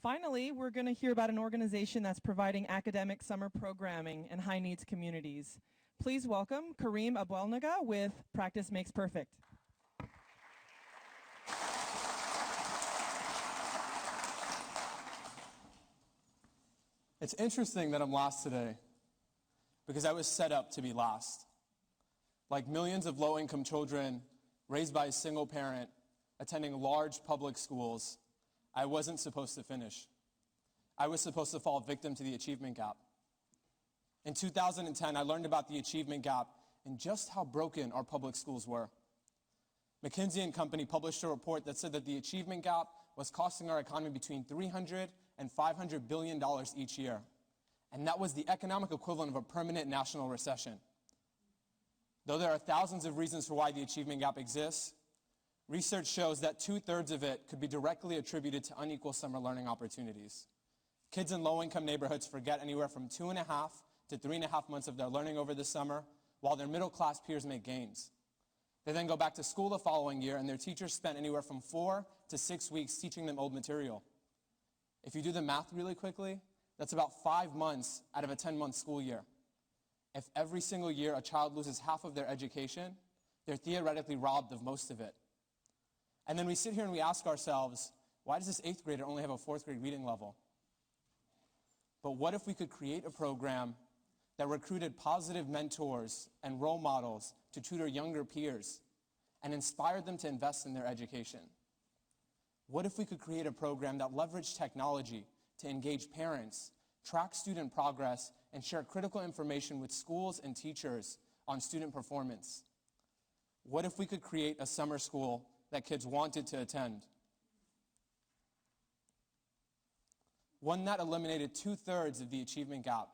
Finally, we're going to hear about an organization that's providing academic summer programming in high-needs communities. Please welcome Kareem Abwelnaga with Practice Makes Perfect. It's interesting that I'm last today because I was set up to be last. Like millions of low-income children raised by a single parent attending large public schools, I wasn't supposed to finish. I was supposed to fall victim to the achievement gap. In 2010, I learned about the achievement gap and just how broken our public schools were. McKinsey & Company published a report that said that the achievement gap was costing our economy between $300 and $500 billion each year. And that was the economic equivalent of a permanent national recession. Though there are thousands of reasons for why the achievement gap exists, research shows that 2/3 of it could be directly attributed to unequal summer learning opportunities. Kids in low-income neighborhoods forget anywhere from 2.5 to 3.5 months of their learning over the summer, while their middle-class peers make gains. They then go back to school the following year, and their teachers spent anywhere from 4 to 6 weeks teaching them old material. If you do the math really quickly, that's about 5 months out of a 10-month school year. If every single year a child loses half of their education, they're theoretically robbed of most of it. And then we sit here and we ask ourselves, why does this 8th grader only have a 4th grade reading level? But what if we could create a program that recruited positive mentors and role models to tutor younger peers and inspired them to invest in their education? What if we could create a program that leveraged technology to engage parents, track student progress, and share critical information with schools and teachers on student performance? What if we could create a summer school that kids wanted to attend? One that eliminated 2/3 of the achievement gap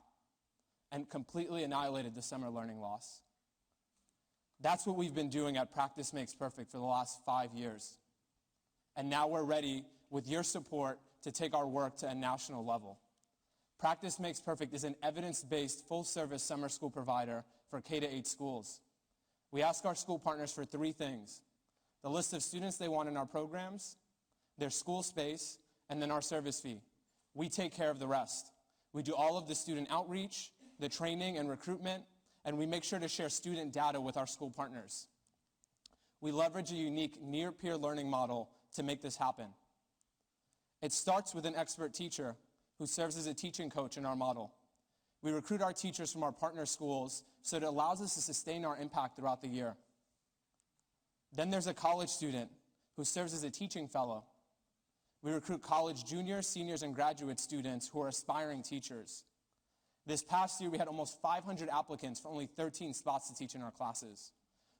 and completely annihilated the summer learning loss. That's what we've been doing at Practice Makes Perfect for the last 5 years. And now we're ready, with your support, to take our work to a national level. Practice Makes Perfect is an evidence-based, full-service summer school provider for K-8 schools. We ask our school partners for 3 things: the list of students they want in our programs, their school space, and then our service fee. We take care of the rest. We do all of the student outreach, the training and recruitment, and we make sure to share student data with our school partners. We leverage a unique near-peer learning model to make this happen. It starts with an expert teacher who serves as a teaching coach in our model. We recruit our teachers from our partner schools so it allows us to sustain our impact throughout the year. Then there's a college student who serves as a teaching fellow. We recruit college juniors, seniors, and graduate students who are aspiring teachers. This past year, we had almost 500 applicants for only 13 spots to teach in our classes.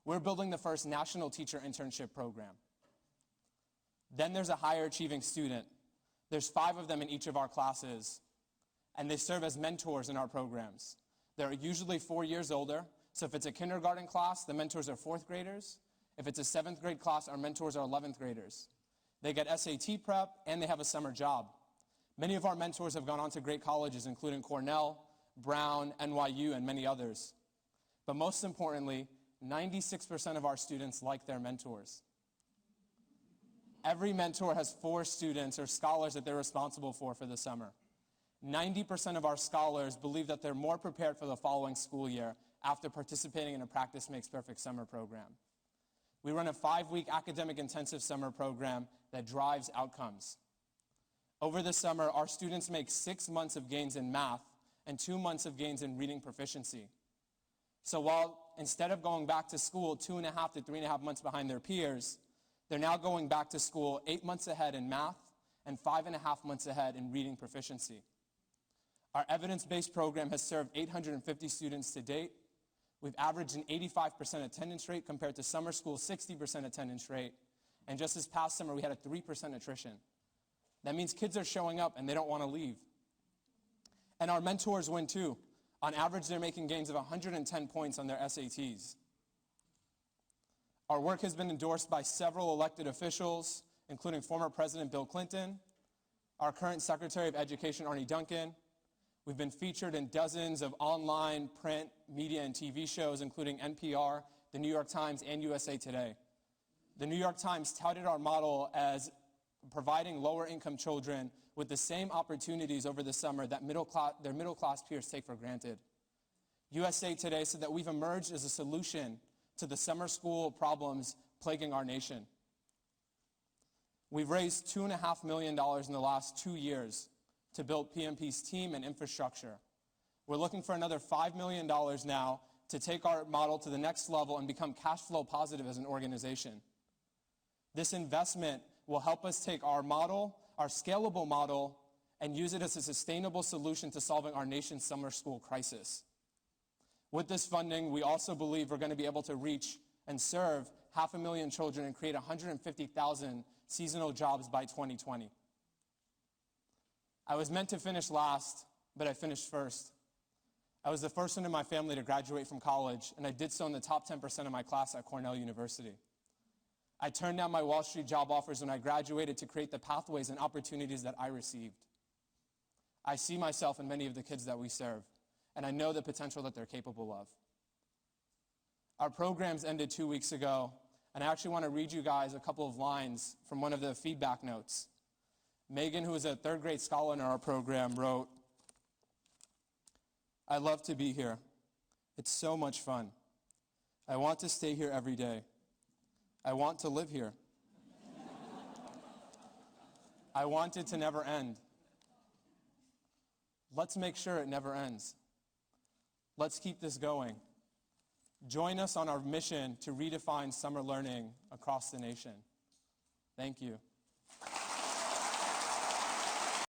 We're building the first national teacher internship program. Then there's a higher achieving student. There's 5 of them in each of our classes, and they serve as mentors in our programs. They're usually 4 years older, so if it's a kindergarten class, the mentors are 4th graders. If it's a 7th grade class, our mentors are 11th graders. They get SAT prep, and they have a summer job. Many of our mentors have gone on to great colleges, including Cornell, Brown, NYU, and many others. But most importantly, 96% of our students like their mentors. Every mentor has 4 students or scholars that they're responsible for the summer. 90% of our scholars believe that they're more prepared for the following school year after participating in a Practice Makes Perfect summer program. We run a 5-week academic intensive summer program that drives outcomes. Over the summer, our students make 6 months of gains in math and 2 months of gains in reading proficiency. So while instead of going back to school 2.5 to 3.5 months behind their peers, they're now going back to school 8 months ahead in math and 5.5 months ahead in reading proficiency. Our evidence-based program has served 850 students to date. We've averaged an 85% attendance rate compared to summer school's 60% attendance rate. And just this past summer, we had a 3% attrition. That means kids are showing up and they don't want to leave. And our mentors win too. On average, they're making gains of 110 points on their SATs. Our work has been endorsed by several elected officials, including former President Bill Clinton, our current Secretary of Education, Arne Duncan. We've been featured in dozens of online, print, media, and TV shows, including NPR, the New York Times, and USA Today. The New York Times touted our model as providing lower income children with the same opportunities over the summer that their middle class peers take for granted. USA Today said that we've emerged as a solution to the summer school problems plaguing our nation. We've raised $2.5 million in the last 2 years to build PMP's team and infrastructure. We're looking for another $5 million now to take our model to the next level and become cash flow positive as an organization. This investment will help us take our model, our scalable model, and use it as a sustainable solution to solving our nation's summer school crisis. With this funding, we also believe we're going to be able to reach and serve 500,000 children and create 150,000 seasonal jobs by 2020. I was meant to finish last, but I finished first. I was the first one in my family to graduate from college, and I did so in the top 10% of my class at Cornell University. I turned down my Wall Street job offers when I graduated to create the pathways and opportunities that I received. I see myself in many of the kids that we serve, and I know the potential that they're capable of. Our programs ended 2 weeks ago, and I actually want to read you guys a couple of lines from one of the feedback notes. Megan, who is a third grade scholar in our program, wrote, "I love to be here. It's so much fun. I want to stay here every day. I want to live here. I want it to never end. Let's make sure it never ends. Let's keep this going. Join us on our mission to redefine summer learning across the nation." Thank you.